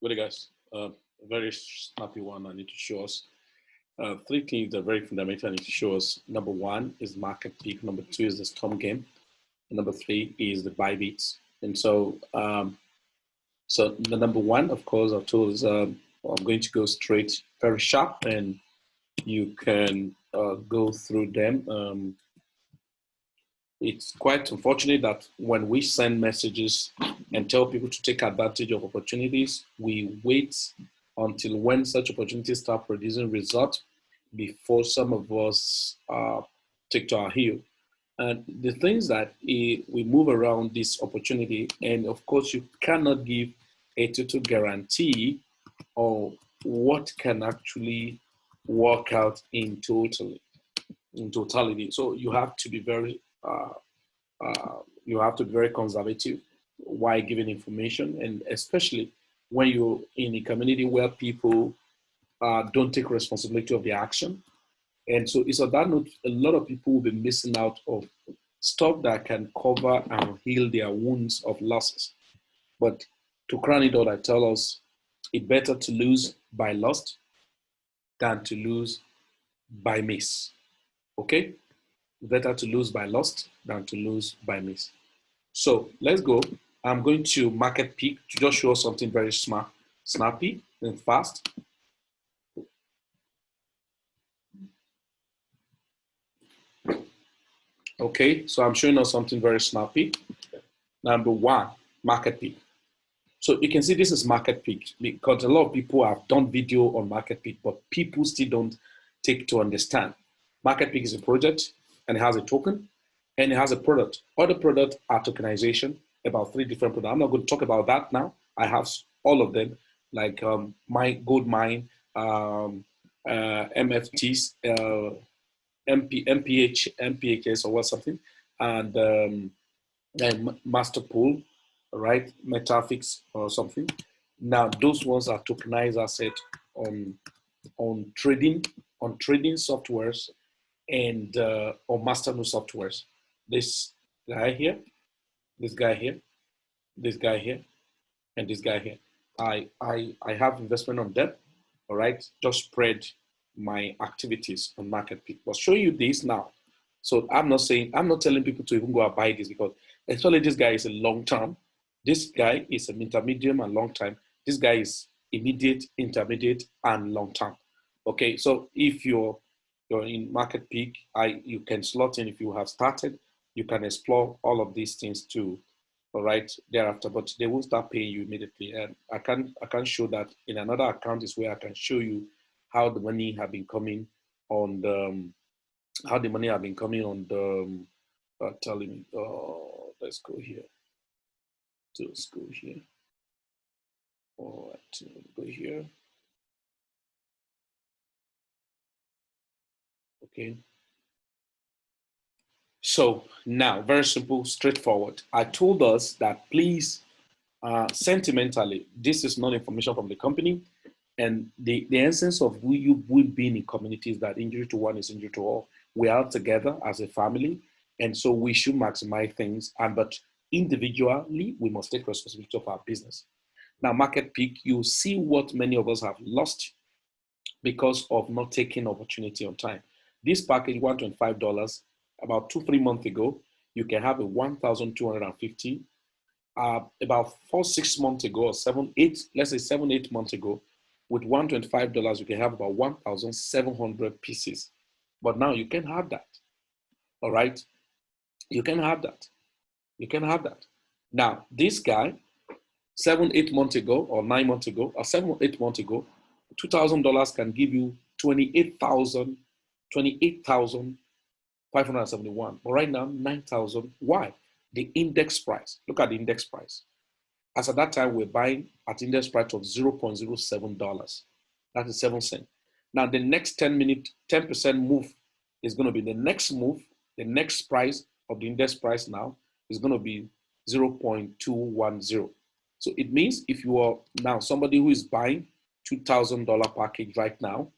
Good day, guys. A very snappy one I need to show us. Three things that are very fundamental I need to show us. Number one is Marketpeak. Number two is the Stormgain. And number three is the Bybit. And so, so the number one, of course, I've told is I'm going to go straight, very sharp, and you can go through them. It's quite unfortunate that when we send messages and tell people to take advantage of opportunities, we wait until when such opportunities start producing results before some of us take to our heel. And the things that we move around this opportunity, and of course you cannot give a total guarantee of what can actually work out in totality. So you have to be very conservative while giving information, and especially when you're in a community where people don't take responsibility of their action. And so it's on that note, a lot of people will be missing out of stuff that can cover and heal their wounds of losses. But to crown it all, I tell us it's better to lose by loss than to lose by miss. Okay? Better to lose by loss than to lose by miss. So let's go. I'm going to Marketpeak to just show us something very smart, snappy and fast. Okay, so I'm showing us something very snappy. Number one, Marketpeak. So you can see this is Marketpeak because a lot of people have done video on Marketpeak, but people still don't take to understand. Marketpeak is a project and it has a token and it has a product. Other products are tokenization, about 3 different products. I'm not going to talk about that now. I have all of them, like my gold mine, MFTs, MPHS or what something, and master pool, right? Metafix or something. Now those ones are tokenized asset on trading softwares and on masternode softwares. This guy here, this guy here, this guy here, and this guy here. I have investment on them. All right, just spread my activities on Marketpeak. I'll show you this now. So I'm not telling people to even go and buy this because especially this guy is a long term. This guy is an intermediate and long time. This guy is immediate, intermediate, and long term. Okay, so if you're in Marketpeak, you can slot in if you have started. You can explore all of these things too. All right, thereafter, but they won't start paying you immediately. And I can show that in another account is where I can show you how the money have been coming on the telling me. Let's go here. Let's go here. All right, go here. Okay. So now, very simple, straightforward. I told us that please, sentimentally, this is not information from the company. And the essence of we being in communities that injury to one is injury to all. We are together as a family. And so we should maximize things. But individually, we must take responsibility of our business. Now, Marketpeak, you see what many of us have lost because of not taking opportunity on time. This package, $125, about 2-3 months ago, you can have a 1,250. About 4-6 months ago, or 7-8 months ago, with $125, you can have about 1,700 pieces. But now you can have that. All right, you can have that. You can have that. Now this guy, 7-8 months ago, or 9 months ago, or 7-8 months ago, $2,000 can give you 28,571. But right now, 9,000. Why? The index price. Look at the index price. As at that time, we're buying at index price of $0.07. That is 7 cents. Now, the next 10% move is going to be the next move. The next price of the index price now is going to be 0.210. So it means if you are now somebody who is buying $2,000 package right now,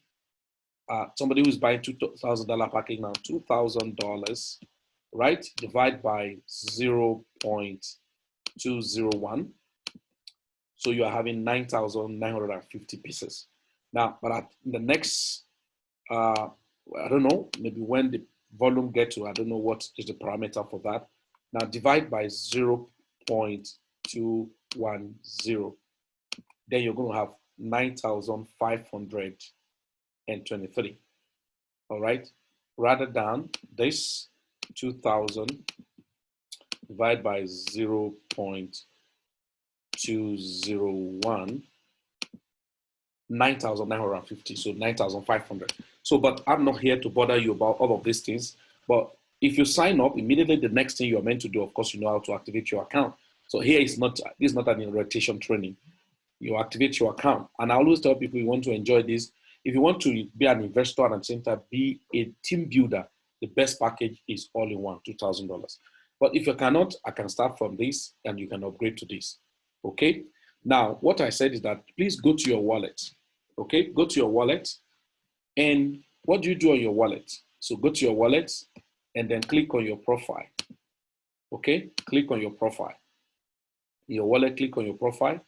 somebody who is buying $2,000 package now, $2,000, right, divide by 0.201. So you are having 9,950 pieces. Now, but at the next, I don't know, maybe when the volume get to, I don't know what is the parameter for that. Now divide by 0.210. Then you're going to have 9,523. All right. Rather than this 2,000 divided by 0.201, 9,950, so 9,500. So, but I'm not here to bother you about all of these things. But if you sign up, immediately the next thing you're meant to do, of course, you know how to activate your account. So here is not, this is not an orientation training. You activate your account. And I always tell people, you want to enjoy this. If you want to be an investor and at the same time be a team builder, the best package is all in one, $2,000. But if you cannot, I can start from this and you can upgrade to this. Okay. Now, what I said is that please go to your wallet. Okay, go to your wallet, and what do you do on your wallet? So go to your wallet and then click on your profile. Okay, click on your profile. Your wallet, click on your profile.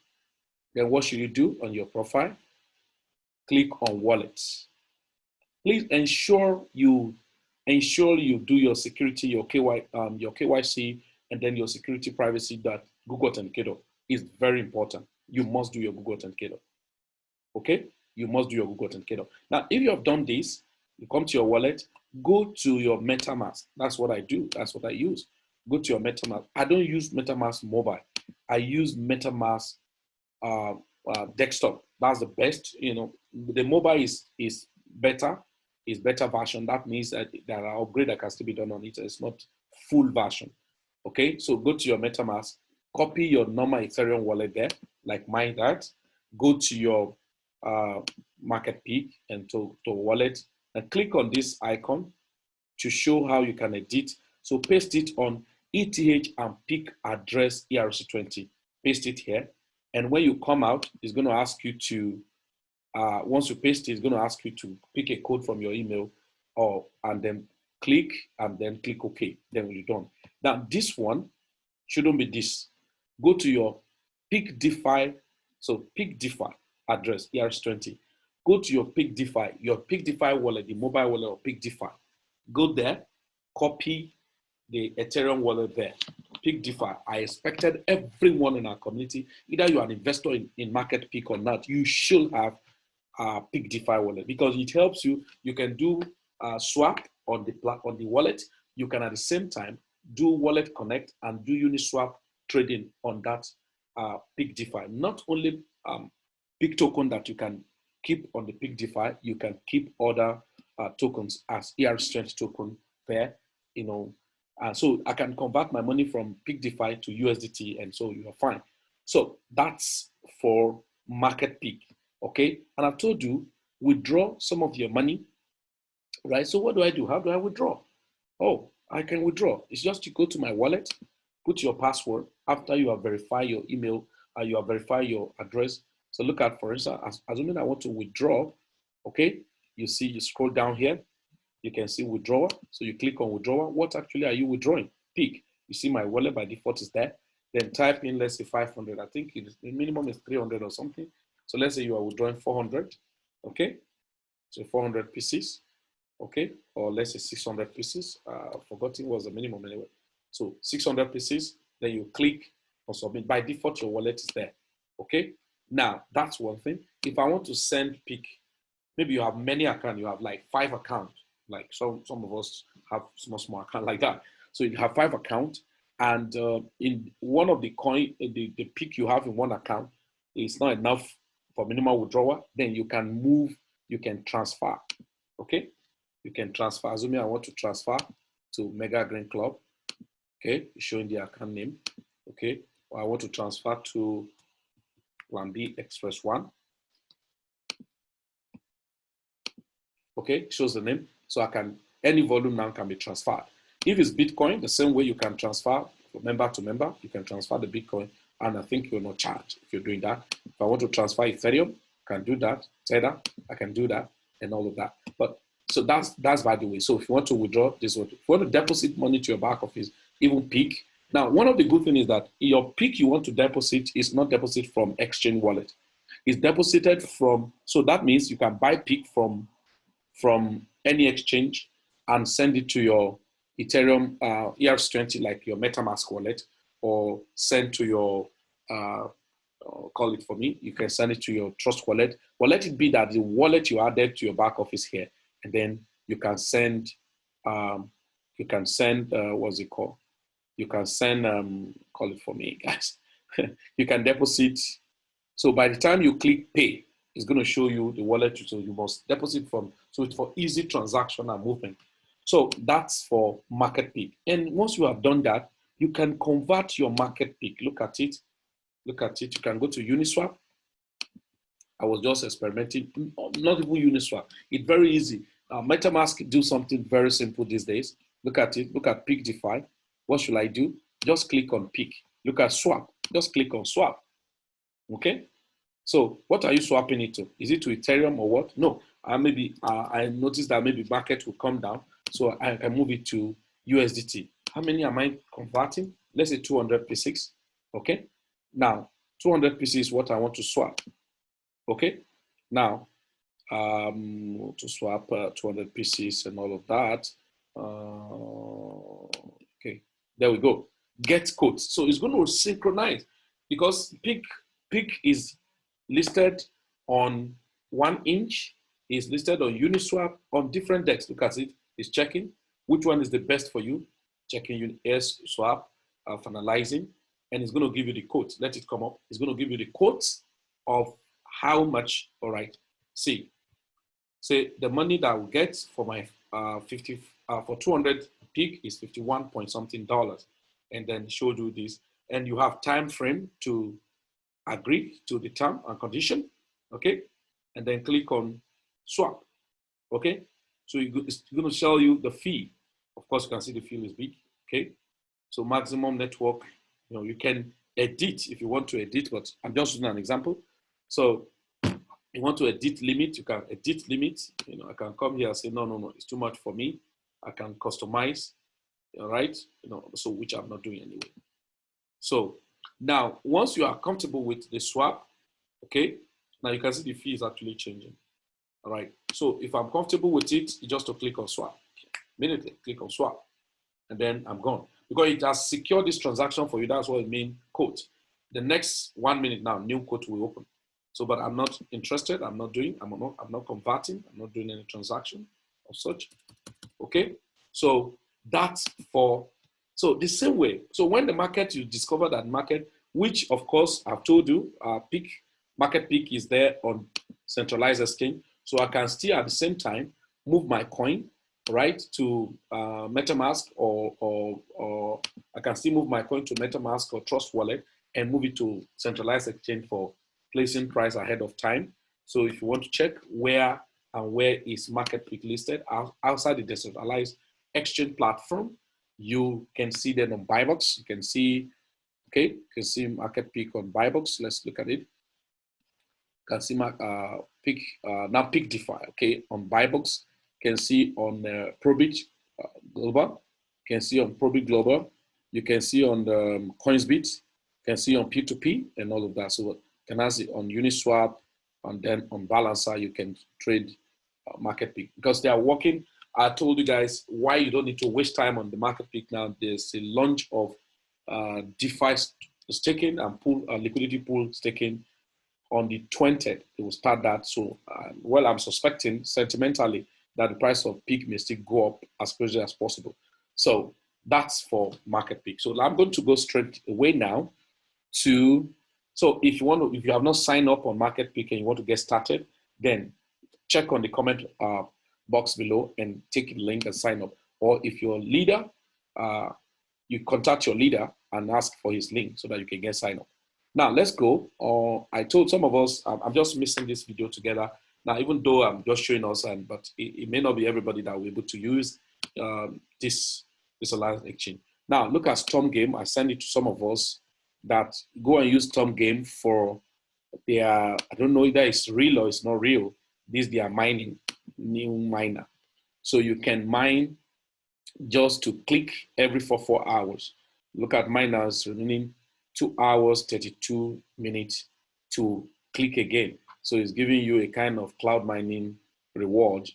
Then what should you do on your profile? Click on wallets. Please ensure you do your security, your KYC, and then your security privacy that Google Authenticator is very important. You must do your Google Authenticator. Okay, you must do your Google Authenticator. Now, if you have done this, you come to your wallet, go to your MetaMask. That's what I do. That's what I use. Go to your MetaMask. I don't use MetaMask mobile. I use MetaMask desktop. That's the best. You know, the mobile is better. Is better version. That means that there are upgrades that can still be done on it. It's not full version. Okay, so go to your MetaMask, copy your normal Ethereum wallet there, like mine that. Go to your Marketpeak and to wallet and click on this icon to show how you can edit. So paste it on ETH and PIC address ERC20. Paste it here. And when you come out, it's going to ask you to, once you paste it, it's going to ask you to pick a code from your email and then click OK. Then you're done. Now, this one shouldn't be this. Go to your PIC DeFi. So PIC DeFi address ERC20. Go to your PIC DeFi wallet, the mobile wallet of PIC DeFi. Go there, copy the Ethereum wallet there. PIC DeFi. I expected everyone in our community, either you're an investor in Marketpeak or not, you should have a PIC DeFi wallet because it helps you. You can do swap on the wallet. You can at the same time do wallet connect and do Uniswap trading on that PIC DeFi. Not only PIC token that you can keep on the PIC DeFi, you can keep other tokens as ERC20 token there, you know. So I can convert my money from PIC DeFi to USDT, and so you're fine. So that's for Marketpeak, okay? And I've told you, withdraw some of your money, right? So what do I do? How do I withdraw? Oh, I can withdraw. It's just to go to my wallet, put your password after you have verified your email, you have verified your address. So look at, for instance, assuming I want to withdraw, okay? You see, you scroll down here, you can see withdrawal. So you click on withdrawal. What actually are you withdrawing? PIC. You see my wallet by default is there. Then type in, let's say 500. I think the minimum is 300 or something. So let's say you are withdrawing 400, okay? So 400 pieces, okay? Or let's say 600 pieces. Forgotten was the minimum anyway. So 600 pieces, then you click on submit. By default, your wallet is there, okay? Now, that's one thing. If I want to send PIC, maybe you have many accounts, you have like 5 accounts, like some of us have small account like that. So you have 5 accounts, and in one of the coin, the PIC you have in one account is not enough for minimal withdrawal, then you can move, you can transfer, okay? You can transfer. Assuming I want to transfer to Mega Green Club, okay? Showing the account name, okay? Or I want to transfer to Planbxpress 1. Okay, shows the name. So I can, any volume now can be transferred. If it's Bitcoin, the same way you can transfer from member to member, you can transfer the Bitcoin, and I think you're not charged if you're doing that. If I want to transfer Ethereum, I can do that. Tether, I can do that, and all of that. But so that's by the way. So if you want to withdraw this one, if you want to deposit money to your back office, even PIC, Now, one of the good things is that your PIC you want to deposit is not deposited from Exchange wallet. It's deposited from, so that means you can buy PIC from any exchange and send it to your Ethereum ERC20, like your MetaMask wallet, or send to your, call it for me, you can send it to your Trust wallet. Well, let it be that the wallet you added to your back office here, and then you can send, what's it called? You can send, call it for me, guys. You can deposit. So by the time you click pay, it's going to show you the wallet, so you must deposit from, so it's for easy transaction and movement. So that's for Marketpeak. And once you have done that, you can convert your Marketpeak. Look at it. Look at it. You can go to Uniswap. I was just experimenting, not even Uniswap. It's very easy. MetaMask do something very simple these days. Look at it. Look at PIC DeFi. What should I do? Just click on PIC. Look at swap. Just click on swap. Okay. So what are you swapping it to? Is it to Ethereum or what? No. I noticed that maybe market will come down. So I move it to USDT. How many am I converting? Let's say 200 P6. Okay. Now, 200 P6 is what I want to swap. Okay. Now, to swap 200 P6 and all of that. Okay. There we go. Get quotes. So it's going to synchronize because PIC is listed on 1 inch, is listed on Uniswap, on different decks. Look at it. It's checking which one is the best for you. Checking US swap, finalizing, and it's going to give you the quote. Let it come up. It's going to give you the quotes of how much. All right. See, say the money that I will get for my for 200 PIC is 51 point something dollars, and then show you this, and you have time frame to agree to the term and condition, okay, and then click on swap, okay. So it's going to show you the fee. Of course, you can see the fee is big, okay. So maximum network, you can edit if you want to edit, but I'm just using an example. So you want to edit limit, you can edit limit. I can come here and say, no, it's too much for me. I can customize, all right, so which I'm not doing anyway. So now, once you are comfortable with the swap, okay, now you can see the fee is actually changing. All right. So if I'm comfortable with it, you just to click on swap. Immediately click on swap, and then I'm gone because it has secured this transaction for you. That's what it means. Quote. The next 1 minute now, new quote will open. So, but I'm not interested. I'm not doing. I'm not converting. I'm not doing any transaction of such. Okay. So that's for. So the same way. So when the market, you discover that market, which of course I've told you, Marketpeak is there on centralized exchange. So I can still at the same time move my coin, right, to MetaMask or I can still move my coin to MetaMask or Trust Wallet and move it to centralized exchange for placing price ahead of time. So if you want to check where is Marketpeak listed outside the decentralized exchange platform, you can see them on Buybox. You can see, okay, you can see Marketpeak on Buybox. Let's look at it. You can see now PIC DeFi, okay, on Buybox. You can see on Probit Global. You can see on Probit Global. You can see on the Coinsbit. You can see on P2P and all of that. So you can see on Uniswap, and then on Balancer you can trade Marketpeak because they are working. I told you guys why you don't need to waste time on the Marketpeak now. There's a launch of DeFi staking and pool liquidity pool staking on the 20th. They will start that. So, well, I'm suspecting sentimentally that the price of PIC may still go up as quickly as possible. So that's for Marketpeak. So I'm going to go straight away now to. So if you have not signed up on Marketpeak and you want to get started, then check on the comment box below and take the link and sign up. Or if you're a leader, you contact your leader and ask for his link so that you can get signed up. Now let's go. I told some of us, I'm just missing this video together. Now, even though I'm just showing us, but it may not be everybody that will be able to use this alliance exchange. Now look at Stormgain. I send it to some of us that go and use Stormgain for their, I don't know either it's real or it's not real. This they are mining, new miner. So you can mine just to click every 4 hours. Look at mine now, it's remaining 2 hours, 32 minutes to click again. So it's giving you a kind of cloud mining reward,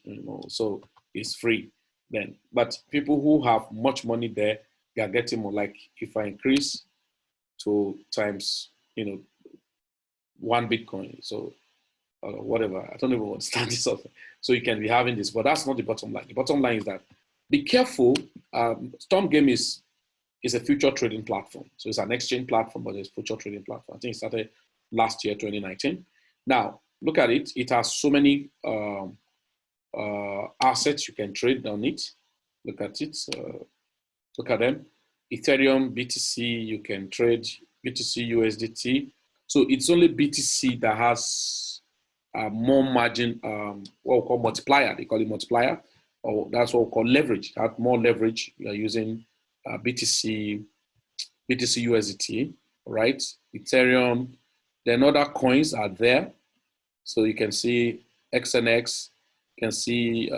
so it's free then. But people who have much money there, they are getting more. Like if I increase to times, 1 Bitcoin, so whatever, I don't even understand this stuff. So you can be having this, but that's not the bottom line. The bottom line is that be careful. Stormgain is a future trading platform. So it's an exchange platform, but it's a future trading platform. I think it started last year, 2019. Now, look at it. It has so many assets you can trade on it. Look at it. Look at them. Ethereum, BTC, you can trade BTC, USDT. So it's only BTC that has more margin, what we call multiplier. They call it multiplier, or that's what we call leverage. Have more leverage. You are using BTC, USDT, right? Ethereum. Then other coins are there. So you can see XNX. You can see,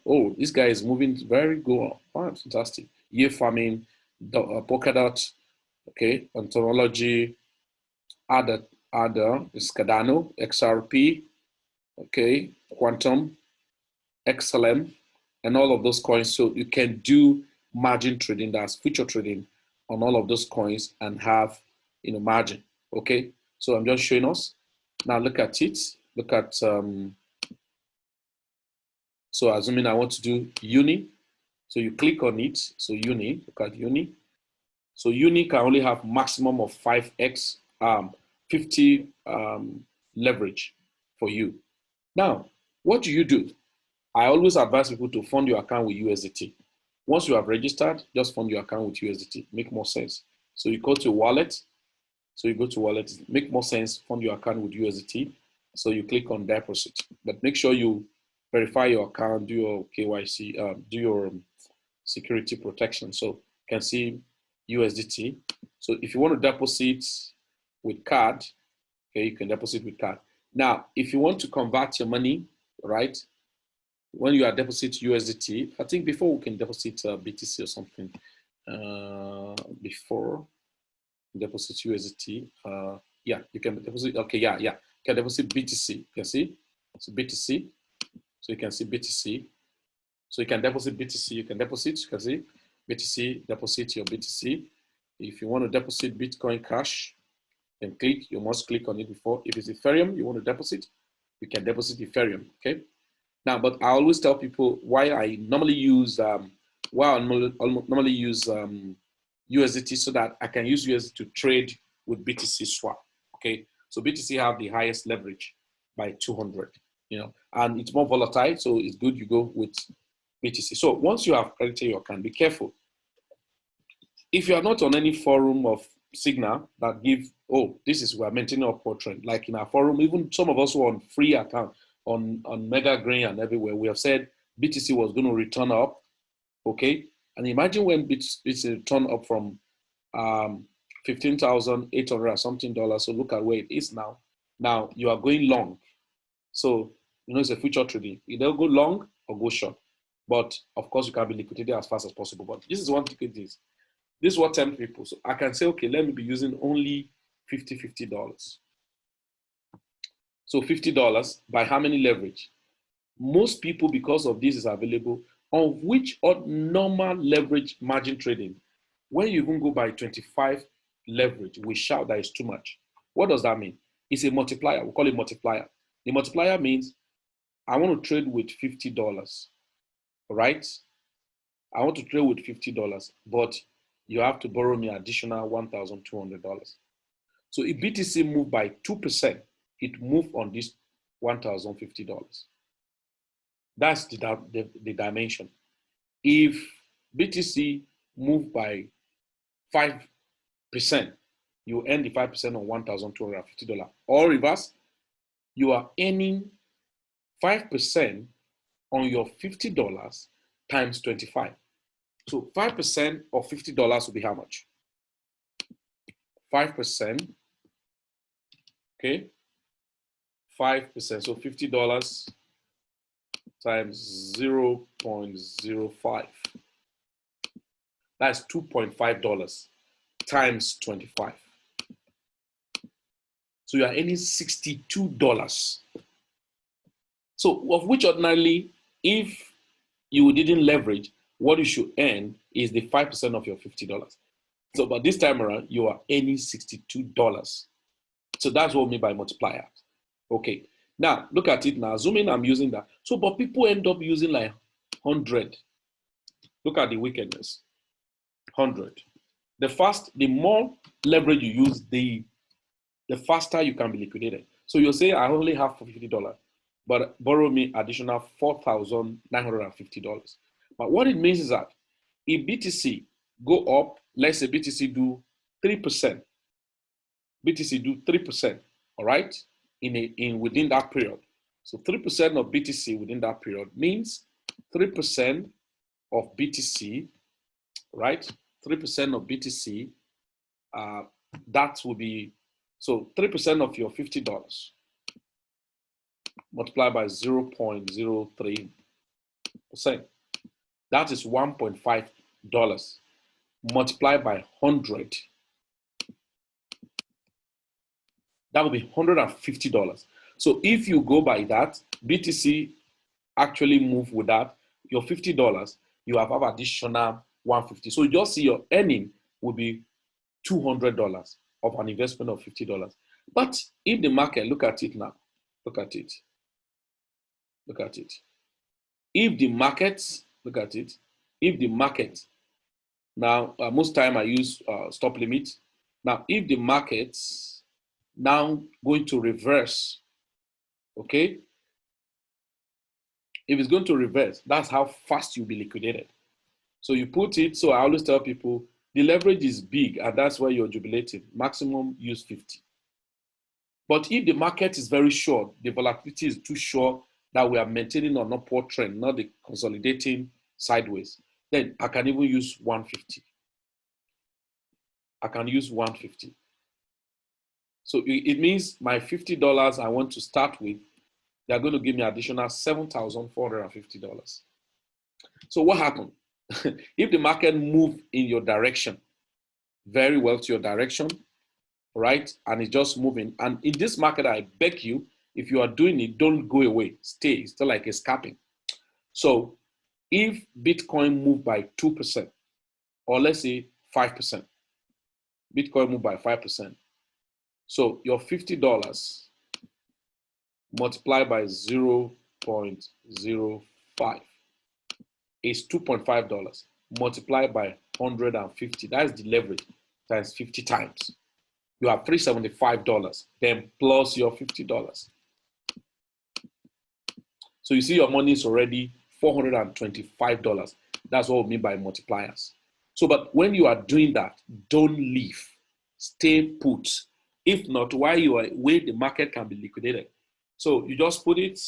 oh, this guy is moving very good. Oh, fantastic. Year farming, Polkadot, okay, ontology, Ada, Cardano, XRP, okay, Quantum, XLM, and all of those coins. So you can do margin trading, that's future trading on all of those coins and have margin. Okay, so I'm just showing us. Now look at it. Look at so assuming I want to do Uni. So you click on it. So Uni, look at Uni. So Uni can only have maximum of 5x 50 leverage for you. Now, what do? I always advise people to fund your account with USDT. Once you have registered, just fund your account with USDT. Make more sense. So you go to wallet. So you go to wallet. Make more sense. Fund your account with USDT. So you click on deposit. But make sure you verify your account, do your KYC, do your security protection. So you can see USDT. So if you want to deposit with card, okay, you can deposit with card. Now, if you want to convert your money, right, when you are deposit USDT, I think before we can deposit BTC or something, before deposit USDT, yeah, you can deposit, okay, yeah, you can deposit BTC, you can see, so BTC, so you can see BTC, so you can deposit BTC, you can see, BTC, deposit your BTC. If you want to deposit Bitcoin Cash, then you must click on it before. If it's Ethereum, you want to deposit, you can deposit Ethereum, okay? Now, but I always tell people why I normally use USDT, so that I can use USDT to trade with BTC swap, okay? So BTC have the highest leverage by 200, and it's more volatile, so it's good you go with BTC. So once you have credited your account, be careful. If you are not on any forum of Signal that give, oh, this is, we're maintaining upward trend, like in our forum, even some of us who are on free account, on Mega Grain and everywhere, we have said BTC was going to return up, okay? And imagine when BTC turn up from $15,800 or something dollars. So look at where it is now. Now you are going long. So, it's a future trading. Either go long or go short. But of course, you can be liquidated as fast as possible. But this is one ticket this. This is what 10 people. So I can say, okay, let me be using only $50. So $50 by how many leverage? Most people, because of this, is available on which normal leverage margin trading. When you even go by 25 leverage, we shout that it's too much. What does that mean? It's a multiplier. We call it multiplier. The multiplier means I want to trade with $50, right? I want to trade with $50, but you have to borrow me additional $1,200. So if BTC moved by 2%, it moved on this $1,050. That's the dimension. If BTC moved by 5%, you earn the 5% on $1,250. Or reverse, you are earning 5% on your $50 times 25. So 5% of $50 will be how much? 5%, okay? 5%, so $50 times 0.05. That's $2.5 times 25. So you are earning $62. So of which ordinarily, if you didn't leverage, what you should earn is the 5% of your $50. So but this time around, you are earning $62. So that's what we mean by multiplier. Okay. Now look at it now. Assuming I'm using that. So but people end up using like 100. Look at the wickedness. 100. The more leverage you use, the faster you can be liquidated. So you'll say, I only have $50, but borrow me additional $4,950. But what it means is that if BTC go up, let's say BTC do 3%, BTC do 3%, all right, within that period. So 3% of BTC within that period means 3% of BTC, right? 3% of BTC, that will be, so 3% of your $50 multiplied by 0.03%. That is $1.5 multiplied by 100. That will be $150. So if you go by that, BTC actually move with that, your $50, you have additional $150. So you just see your earning will be $200 of an investment of $50. But if the market, look at it now, look at it. Look at it. If the market, look at it. If the market, now most time I use stop limit. Now, if the market's now going to reverse, okay? If it's going to reverse, that's how fast you'll be liquidated. So you put it, so I always tell people, the leverage is big and that's why you're jubilating. Maximum use 50. But if the market is very short, the volatility is too short that we are maintaining an upward trend, not the consolidating sideways, then I can even use 150. I can use 150. So it means my $50 I want to start with, they're going to give me additional $7,450. So what happened? If the market move in your direction, very well to your direction, right? And it's just moving. And in this market, I beg you, if you are doing it, don't go away. Stay. It's still like escaping. So if Bitcoin moved by 2%, or let's say 5%, Bitcoin moved by 5%. So your $50 multiplied by 0.05 is $2.5 multiplied by 150. That's the leverage times 50 times. You have $375, then plus your $50. So you see your money is already $425. That's what we mean by multipliers. So, but when you are doing that, don't leave. Stay put. If not, while you are away, the market can be liquidated. So you just put it,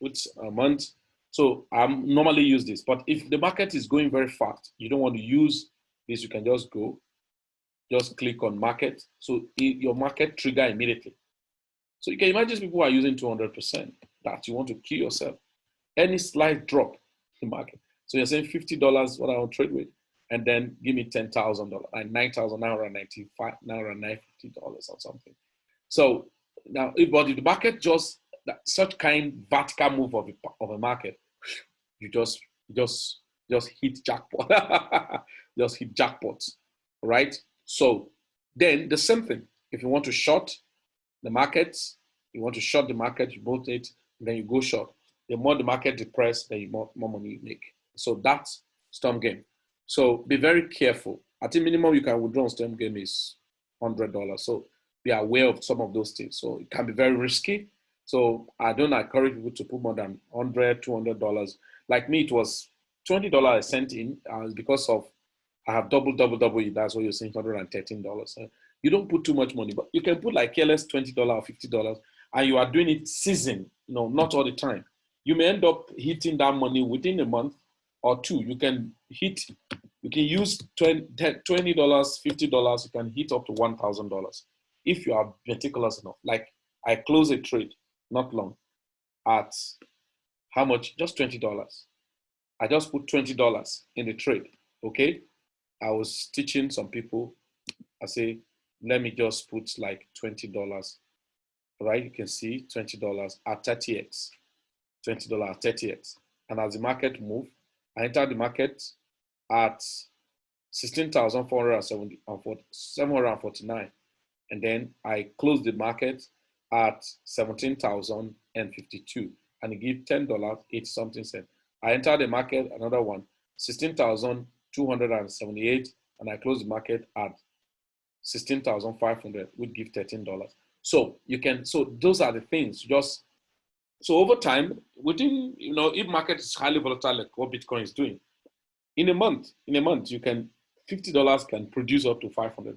put a month. So I normally use this, but if the market is going very fast, you don't want to use this, you can just go, just click on market. So your market trigger immediately. So you can imagine people are using 200%, that you want to kill yourself. Any slight drop in the market. So you're saying $50 what I want to trade with, and then give me $10,000, like $9,995, $950 or something. So now, if the market just such kind vertical move of a market, you just hit jackpot, just hit jackpot, right? So then the same thing. If you want to short the markets, you want to short the market, you bought it, then you go short. The more the market depressed, then more money you make. So that's Stormgain. So be very careful. At the minimum you can withdraw on Stormgain is $100. So be aware of some of those things. So it can be very risky. So I don't encourage people to put more than $100, $200. Like me, it was $20 I sent in because of I have double. That's what you're saying, $113. You don't put too much money, but you can put like careless $20 or $50, and you are doing it season, not all the time. You may end up hitting that money within a month or two. You can use $20, $50, you can hit up to $1,000 if you are meticulous enough. Like I close a trade not long at how much? Just $20. I just put $20 in the trade, okay? I was teaching some people. I say, let me just put like $20, right? You can see $20 at 30x, $20 at 30x. And as the market moved, I entered the market at 16,749. And then I closed the market at 17,052. And it gave $10, 80 something cents. I entered the market, another one, 16,278. And I closed the market at 16,500, would give $13. So you can, so those are the things. Just so over time, within, if market is highly volatile, like what Bitcoin is doing, in a month, you can $50 can produce up to $500.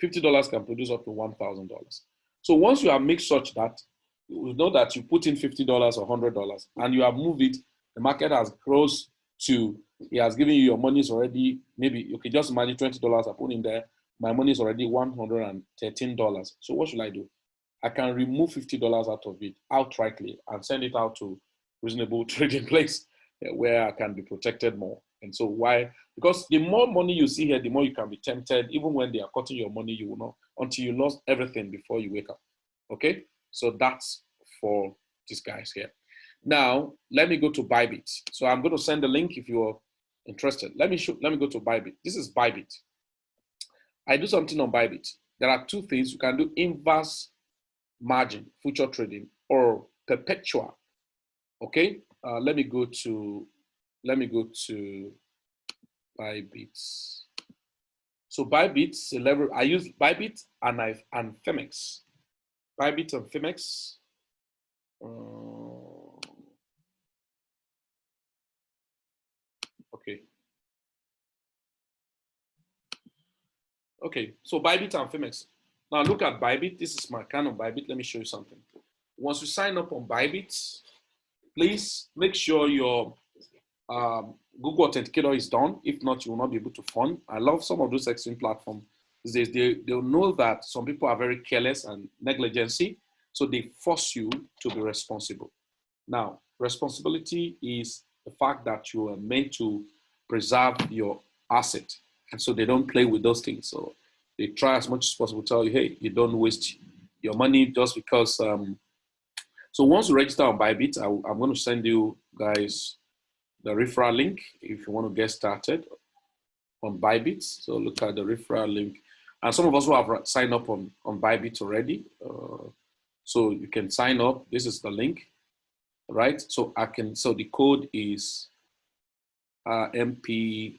$50 can produce up to $1,000. So once you have made such that you know that you put in $50 or $100 and you have moved it, the market has grows to, it has given you your money is already, maybe you can just imagine $20 I put in there, my money is already $113. So what should I do? I can remove $50 out of it outrightly and send it out to reasonable trading place where I can be protected more. And so why? Because the more money you see here, the more you can be tempted. Even when they are cutting your money, you will not, until you lost everything before you wake up. Okay? So that's for these guys here. Now, let me go to Bybit. So I'm going to send the link if you're interested. Let me go to Bybit. This is Bybit. I do something on Bybit. There are two things. You can do inverse margin, future trading, or perpetual. Okay? Let me go to Bybit. So Bybit, I use Bybit and Femex. Bybit and Femex. Okay. Okay, so Bybit and Femex. Now look at Bybit. This is my account on Bybit. Let me show you something. Once you sign up on Bybit, please make sure your Google Authenticator is done. If not, you will not be able to fund. I love some of those exchange platforms. They'll know that some people are very careless and negligency, so they force you to be responsible. Now, responsibility is the fact that you are meant to preserve your asset, and so they don't play with those things. So they try as much as possible to tell you, hey, you don't waste your money just because. So once you register on Bybit, I'm going to send you guys the referral link if you want to get started on Bybit. So look at the referral link. And some of us who have signed up on Bybit already. So you can sign up. This is the link, right? So so the code is MP,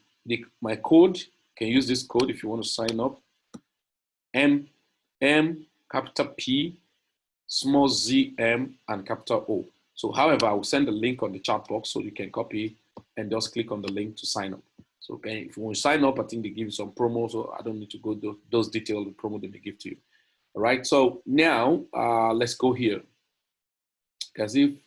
my code, you can use this code if you want to sign up. M capital P, small z, M, and capital O. So however, I will send the link on the chat box so you can copy and just click on the link to sign up. So okay, if you want to sign up, I think they give you some promo, so I don't need to go those details, the promo that they give to you. All right, so now let's go here. Because if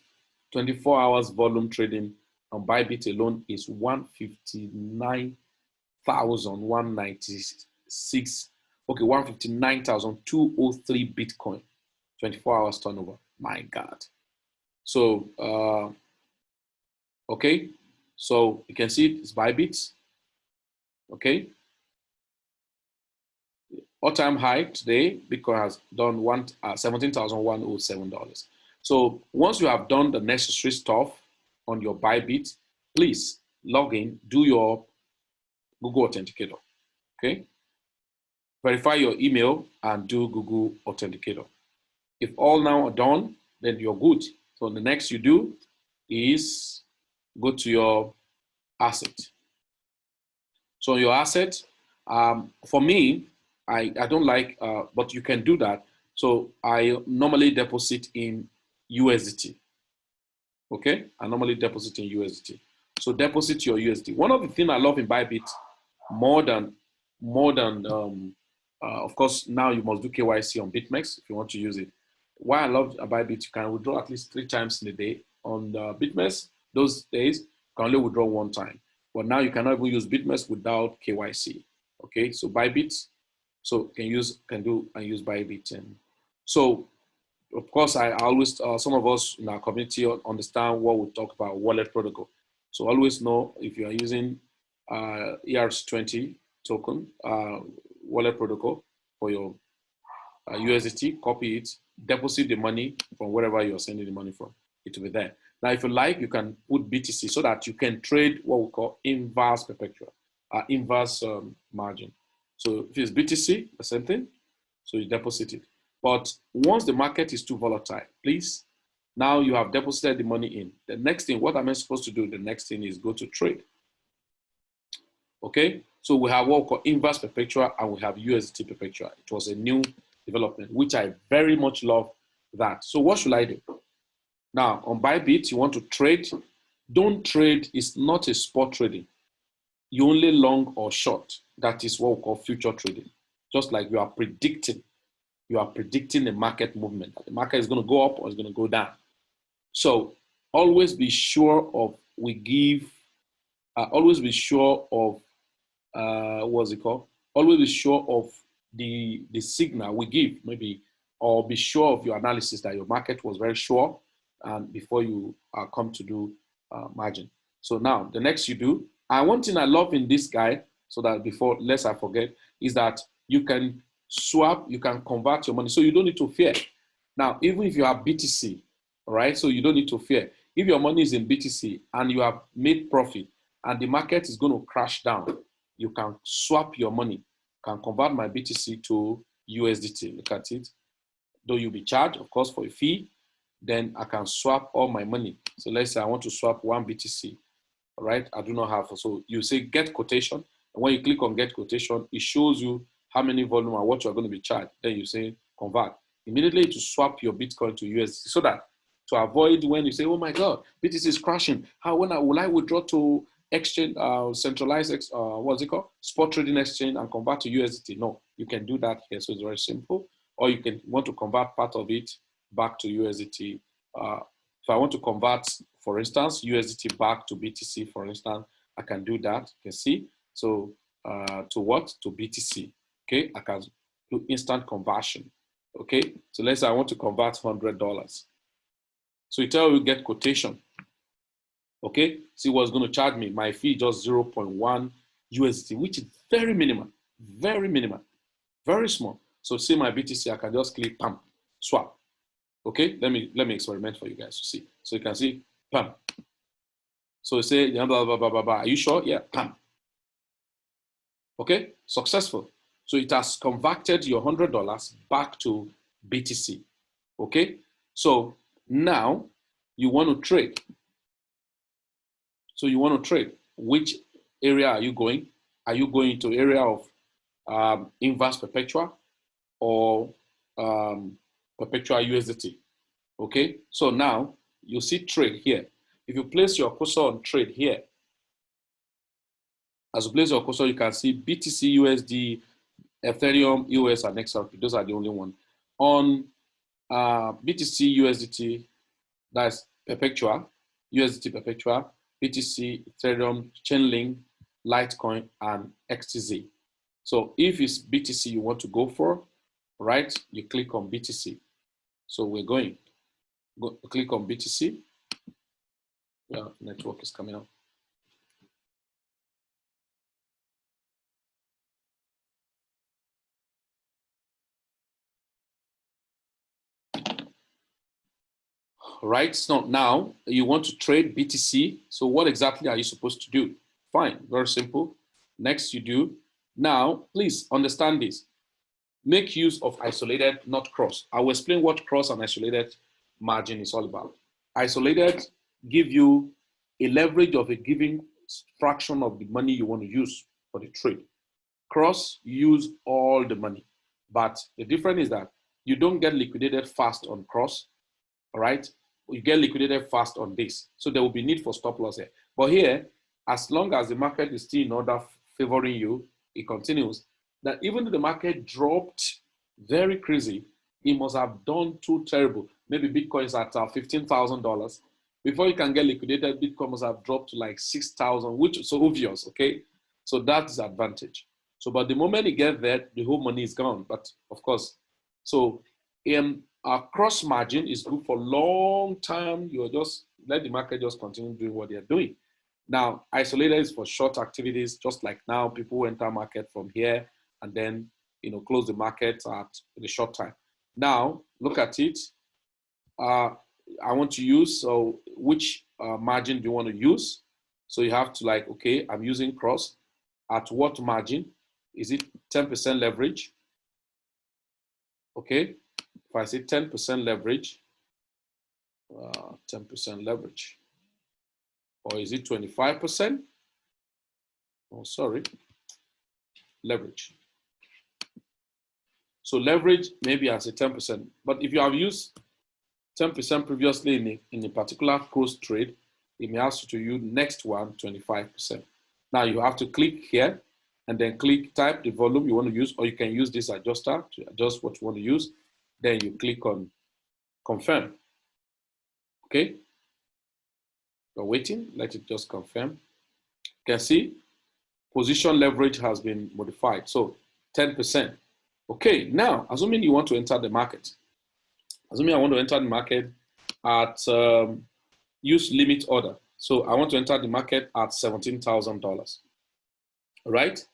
24 hours volume trading on Bybit alone is 159,196. Okay, 159,203 Bitcoin. 24 hours turnover. My God. So, okay. So you can see it's Bybit. Okay. All-time high today, Bitcoin has done $17,107. So once you have done the necessary stuff on your Bybit, please log in, do your Google Authenticator. Okay. Verify your email and do Google Authenticator. If all now are done, then you're good. So the next you do is go to your asset. So your asset, for me, I don't like, but you can do that. So I normally deposit in USDT. Okay, I normally deposit in USDT. So deposit your USD. One of the things I love in Bybit more than of course, now you must do KYC on BitMEX if you want to use it. Why I love Bybit, you can withdraw at least 3 times in a day. On BitMEX, those days, you can only withdraw 1 time. But now you cannot even use BitMEX without KYC. Okay, so Bybit, so can use Bybit. And so, of course, I always, some of us in our community understand what we talk about wallet protocol. So always know if you are using ERC20, token, wallet protocol for your USDT, copy it, deposit the money from wherever you're sending the money from. It will be there. Now, if you like, you can put BTC so that you can trade what we call inverse perpetual, inverse margin. So if it's BTC, the same thing. So you deposit it. But once the market is too volatile, please, now you have deposited the money in. The next thing, what am I supposed to do? The next thing is go to trade. Okay, so we have what we call inverse perpetual and we have USDT perpetual. It was a new development, which I very much love that. So what should I do? Now on Bybit, you want to trade. Don't trade, it's not a spot trading. You only long or short. That is what we call future trading. Just like you are predicting the market movement. The market is going to go up or it's going to go down. So always be sure of always be sure of what's it called? Always be sure of the signal we give, maybe, or be sure of your analysis that your market was very sure and before you come to do margin. So now the next you do, and one thing I love in this guy, so that before, lest I forget, is that you can swap, you can convert your money. So you don't need to fear. Now, even if you have BTC, all right, so you don't need to fear. If your money is in BTC and you have made profit and the market is going to crash down, you can swap your money, can convert my BTC to USDT. Look at it. Though you'll be charged, of course, for a fee, then I can swap all my money. So let's say I want to swap 1 BTC, all right? I do not have, so you say get quotation. And when you click on get quotation, it shows you how many volume and what you're going to be charged. Then you say convert. Immediately to swap your Bitcoin to USDT, so that to avoid when you say, oh my God, BTC is crashing. Will I withdraw to exchange, centralized, what's it called? Spot trading exchange and convert to USDT? No, you can do that here. So it's very simple. Or you can want to convert part of it back to USDT. If I want to convert, for instance, USDT back to BTC, for instance, I can do that. You can see. So to what? To BTC. Okay, I can do instant conversion. Okay, so let's say I want to convert $100. So you tell you get quotation. Okay, see what's going to charge me. My fee just 0.1 USDT, which is very minimal, very small. So see my BTC, I can just click pam, swap. Okay, let me experiment for you guys to see. So you can see pam. So you say blah blah blah blah blah. Are you sure? Yeah, pam. Okay, successful. So it has converted your $100 back to BTC. Okay, so now you want to trade. So you want to trade. Which area are you going? Are you going to area of inverse perpetual or perpetual USDT? Okay, so now you see trade here. If you place your cursor on trade here, as you place your cursor, you can see BTC, USD, Ethereum, US, and XRP. Those are the only ones. On BTC, USDT, that's perpetual, USDT perpetual, BTC, Ethereum, Chainlink, Litecoin, and XTZ. So if it's BTC you want to go for, right, you click on BTC. So we're going. Click on BTC. Yeah, network is coming up. Right, so now you want to trade BTC. So what exactly are you supposed to do? Fine, very simple. Next you do. Now, please understand this. Make use of isolated, not cross. I will explain what cross and isolated margin is all about. Isolated give you a leverage of a given fraction of the money you want to use for the trade. Cross, use all the money. But the difference is that you don't get liquidated fast on cross, all right? You get liquidated fast on this. So there will be need for stop loss here. But here, as long as the market is still in order favoring you, it continues. That even if the market dropped very crazy, it must have done too terrible. Maybe Bitcoin is at $15,000. Before you can get liquidated, Bitcoin must have dropped to like 6,000, which is so obvious, okay? So that's the advantage. So, but the moment you get there, the whole money is gone. But of course, so our cross margin is good for a long time. You just let the market just continue doing what they're doing. Now, isolated is for short activities, just like now people enter market from here and then close the market at the short time. Now, look at it. I want to use, so which margin do you want to use? So you have to like, okay, I'm using cross. At what margin? Is it 10% leverage? Okay, if I say 10% leverage, 10% leverage, or is it 25%? Oh, sorry, leverage. So leverage, maybe I say 10%, but if you have used 10% previously in a particular close trade, it may ask you to use next one, 25%. Now you have to click here and then type the volume you want to use, or you can use this adjuster to adjust what you want to use. Then you click on confirm. Okay. We're waiting, let it just confirm. You can see position leverage has been modified. So 10%. Okay, now assuming you want to enter the market. Assuming I want to enter the market at use limit order. So I want to enter the market at $17,000, right?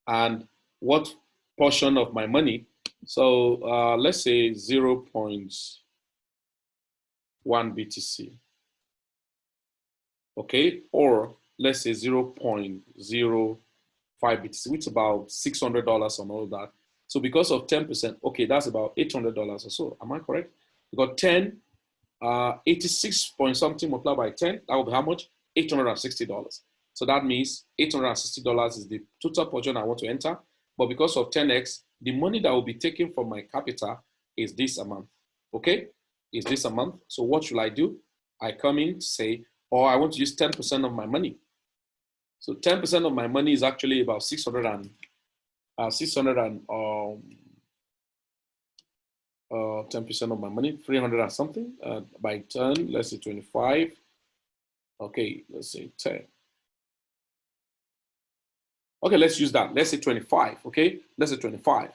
And what portion of my money? So let's say 0.1 BTC, okay? Or let's say 0.05 BTC, which is about $600 and all that. So because of 10%, okay, that's about $800 or so. Am I correct? You got 10, 86 point something multiplied by 10, that will be how much? $860. So that means $860 is the total portion I want to enter. But because of 10x, the money that will be taken from my capital is this amount. Okay? Is this amount. So what should I do? I come in, say, or I want to use 10% of my money. So 10% of my money is actually about 10% of my money, 300 and something. By 10, let's say 25. Okay, let's say 10. Okay, let's use that. Let's say 25. Okay, let's say 25.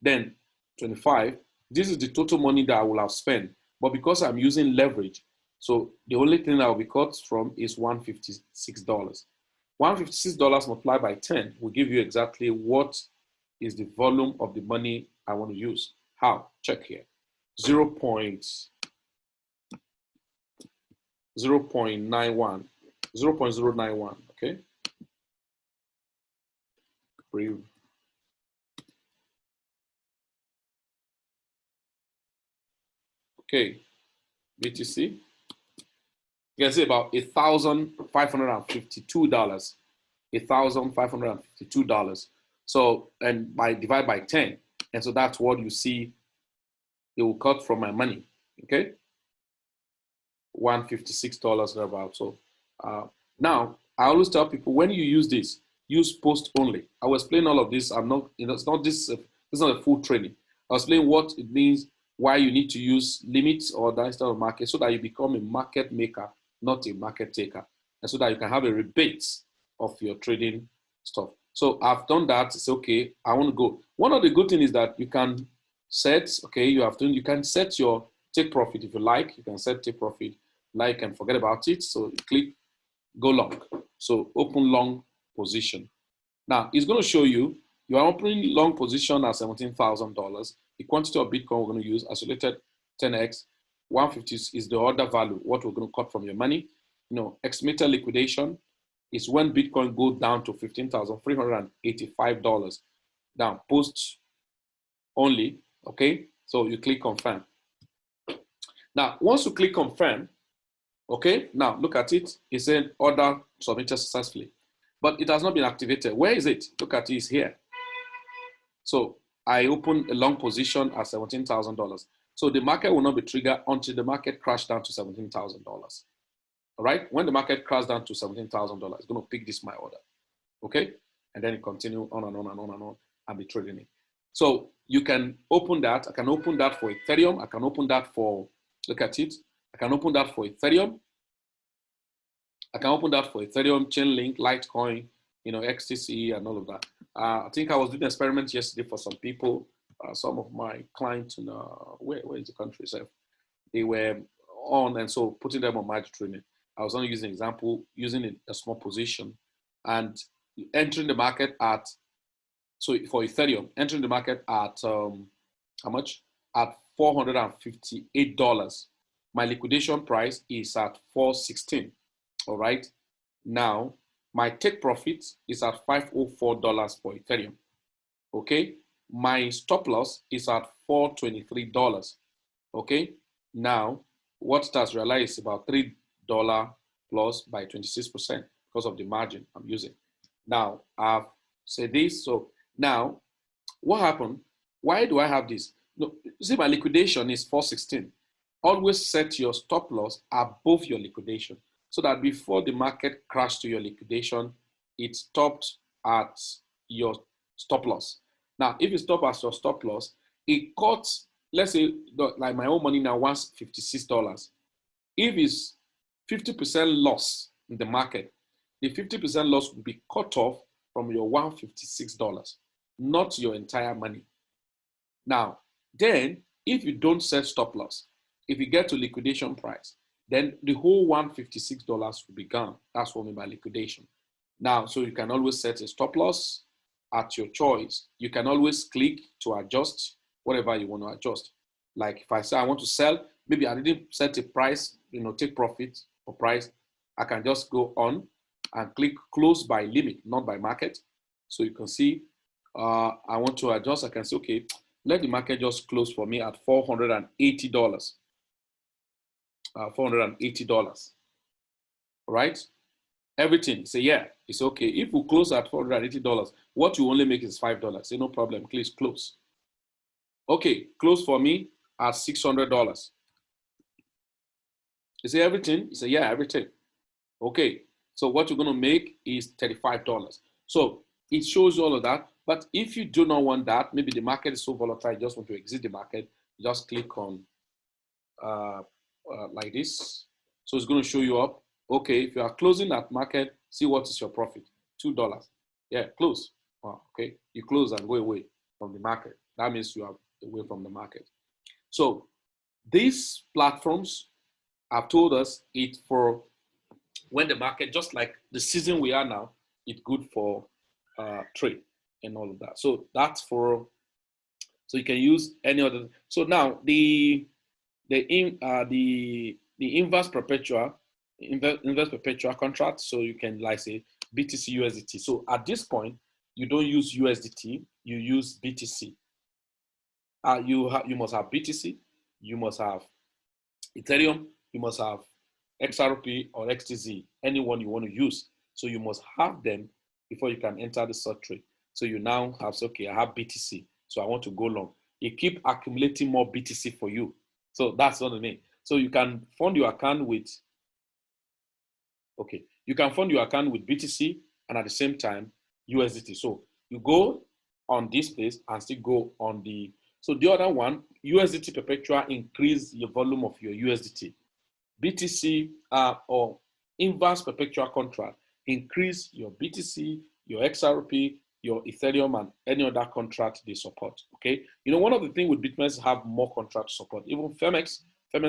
Then 25. This is the total money that I will have spent. But because I'm using leverage, so the only thing that will be cut from is $156. $156 multiplied by 10 will give you exactly what is the volume of the money I want to use. How? Check here. 0.91, 0.091, okay? Okay, BTC. You can see about $1,552. $1,552. So, and divide by 10. And so that's what you see it will cut from my money. Okay. $156 thereabout. So now I always tell people when you use this, use post only. I will explain all of this. I'm not, it's not this. It's not a full training. I'll explain what it means, why you need to use limits or that instead of market, so that you become a market maker, not a market taker, and so that you can have a rebate of your trading stuff. So I've done that. It's okay. I want to go. One of the good things is that you can set. Okay, you can set your take profit if you like. You can set take profit, like, and forget about it. So you click go long. So open long position. Now it's going to show you are opening long position at $17,000. The quantity of Bitcoin we're going to use isolated 10x. 150 is the order value, what we're going to cut from your money. Estimated liquidation is when Bitcoin goes down to $15,385. Down, post only, okay? So you click confirm. Now, once you click confirm, okay, now look at it. It said order submitted successfully, but it has not been activated. Where is it? Look at it, it's here. So I opened a long position at $17,000. So the market will not be triggered until the market crashed down to $17,000. All right, when the market crashed down to $17,000, it's going to pick this my order, okay? And then it continue on and on and on and on and be trading it. So you can open that. I can open that for Ethereum. I can open that for, look at it. I can open that for Ethereum. I can open that for Ethereum, Chainlink, Litecoin, XTC and all of that. I think I was doing an experiment yesterday for some people, some of my clients in, where is the country? So they were on, and so putting them on margin training. I was only using an example, using a small position and entering the market at, so for Ethereum, entering the market at how much? At $458. My liquidation price is at 416. All right. Now, my take profit is at $504 for Ethereum. Okay. My stop loss is at $423. Okay. Now, what it has realized is about $3 plus by 26% because of the margin I'm using. Now, I've said this. So now, what happened? Why do I have this? No, see, my liquidation is 416. Always set your stop loss above your liquidation so that before the market crashed to your liquidation, it stopped at your stop loss. Now, if you stop at your stop loss, it cuts, let's say, like my own money now wants $56. If it's 50% loss in the market, the 50% loss will be cut off from your $156, not your entire money. Now, then, if you don't set stop loss, if you get to liquidation price, then the whole $156 will be gone. That's what I mean by liquidation. Now, so you can always set a stop loss at your choice. You can always click to adjust whatever you want to adjust. Like if I say I want to sell, maybe I didn't set a price, take profit or price. I can just go on and click close by limit, not by market. So you can see I want to adjust. I can say, okay, let the market just close for me at $480. $480. All right? Everything. Say, yeah, it's okay. If we close at $480, what you only make is $5. Say, no problem. Please close. Okay, close for me at $600. You say everything? You say, yeah, everything. Okay, so what you're going to make is $35. So it shows you all of that. But if you do not want that, maybe the market is so volatile, you just want to exit the market, just click on like this. So it's going to show you up. Okay, if you are closing that market, see what is your profit, $2. Yeah, close. Okay, you close and go away from the market. That means you are away from the market. So these platforms have told us it for when the market, just like the season we are now, it's good for trade and all of that. So that's for, so you can use any other. So now the inverse perpetual contract. So you can like say BTC USDT. So at this point, you don't use USDT, you use BTC. You must have BTC, you must have Ethereum, you must have XRP or XTZ, anyone you want to use. So you must have them before you can enter the sort trade. So you now have, okay, I have BTC, so I want to go long. It keep accumulating more BTC for you. So that's what I mean. So you can fund your account with, okay, you can fund your account with BTC and at the same time USDT. So you go on this place and still go on the, so the other one, USDT perpetual, increase your volume of your USDT. BTC or inverse perpetual contract, increase your BTC, your XRP, your Ethereum, and any other contract they support. Okay, one of the things with BitMEX have more contract support. Even Femex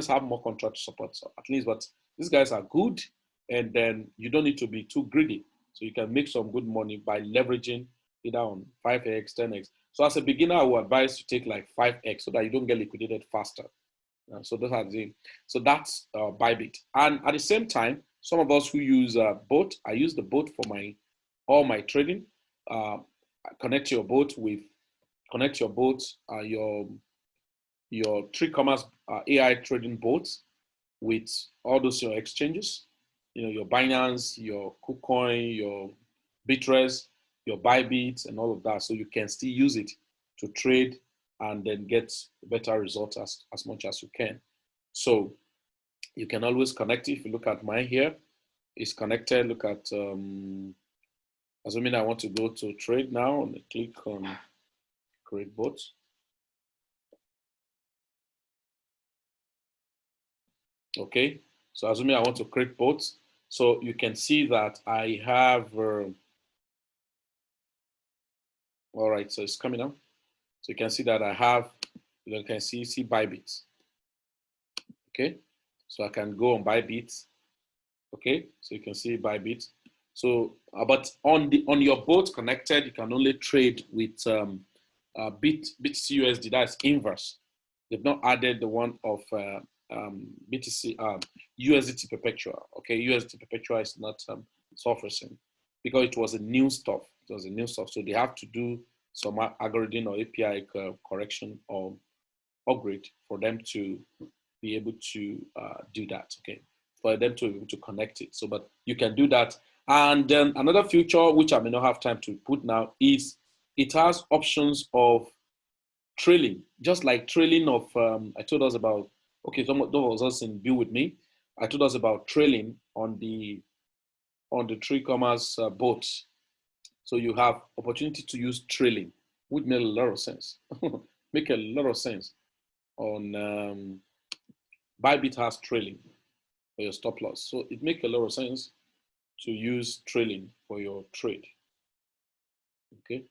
have more contract support, so at least. But these guys are good, and then you don't need to be too greedy, so you can make some good money by leveraging either on 5x, 10x. So as a beginner, I would advise you take like 5x so that you don't get liquidated faster. So those are the, so that's Bybit. And at the same time, some of us who use both, I use the boat for all my trading. Connect your boat, your 3Commerce AI trading boats with all those your exchanges, your Binance, your KuCoin, your Bitress, your Bybit, and all of that. So you can still use it to trade and then get better results as much as you can. So you can always connect it. If you look at mine here, it's connected. Look at, assuming I want to go to trade now, and click on create bot. Okay, so assuming I want to create bots, so you can see that I have, all right, so it's coming up. So you can see that I have, you can see Bybit. Okay, so I can go on Bybit Okay, so you can see Bybit. So, but on your boat connected, you can only trade with BTC/USD. That's inverse. They've not added the one of BTC USDT Perpetual. Okay, USDT Perpetual is not surfacing because it was a new stuff. It was a new stuff, so they have to do some algorithm or API correction or upgrade for them to be able to do that. Okay, for them to be able to connect it. So, but you can do that. And then another feature which I may not have time to put now is it has options of trailing, just like trailing of I told us about. Okay, some of those of us in Build with Me. I told us about trailing on the Tree Commerce boat. So you have opportunity to use trailing, which made a lot of sense. Make a lot of sense. On Bybit has trailing for your stop loss, so it makes a lot of sense to use trailing for your trade. Okay.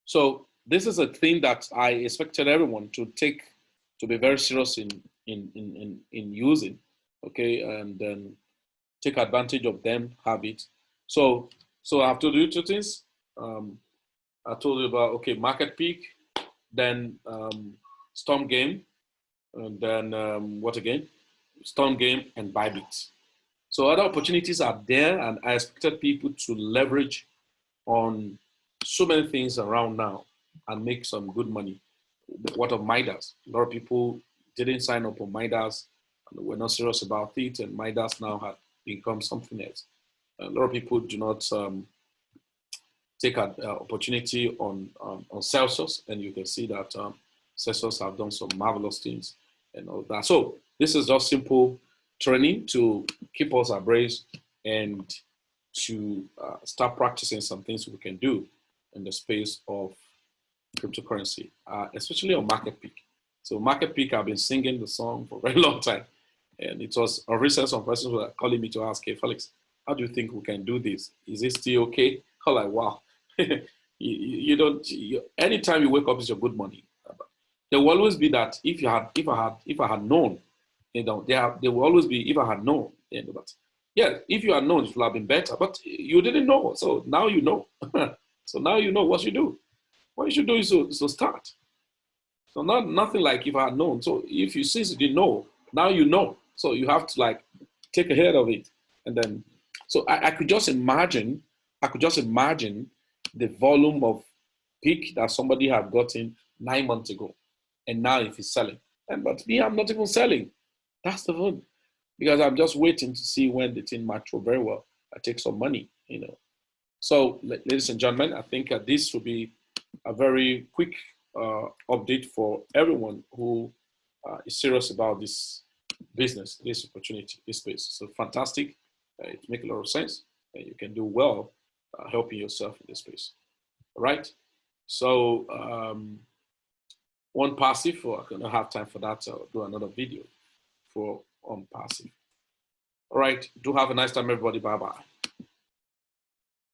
So this is a thing that I expected everyone to be very serious in using, okay, and then take advantage of them, have it. So I've told you two things. I told you about, okay, Marketpeak, then Stormgain, and then what again? Stormgain and Bybit. So other opportunities are there, and I expected people to leverage on so many things around now and make some good money. What of Midas? A lot of people didn't sign up on Midas and were not serious about it, and Midas now has become something else. A lot of people do not take an opportunity on Celsius, and you can see that Celsius have done some marvelous things and all that. So this is just simple training to keep us abreast and to start practicing some things we can do in the space of cryptocurrency, especially on Marketpeak. So Marketpeak, I've been singing the song for a very long time. And it was a recent some persons were calling me to ask, hey, Felix, how do you think we can do this? Is it still okay? I'm like, wow. you don't, anytime you wake up, it's your good money. There will always be that if I had known, you know, there will always be if I had known, you know, but yeah, if you had known, it would have been better, but you didn't know. So now you know. So now you know what you do. What you should do is to start. So nothing like if I had known. So if you since you didn't know, now you know. So you have to like take ahead of it. And then so I could just imagine, the volume of peak that somebody had gotten 9 months ago. And now if he's selling. And but me, I'm not even selling. That's the fun. Because I'm just waiting to see when the thing mature very well. I take some money, you know. So, ladies and gentlemen, I think this will be a very quick update for everyone who is serious about this business, this opportunity, this space. So fantastic. It makes a lot of sense. You can do well helping yourself in this space. All right. So on passive, I don't have time for that. So I'll do another video for on passive. All right. Do have a nice time, everybody. Bye-bye.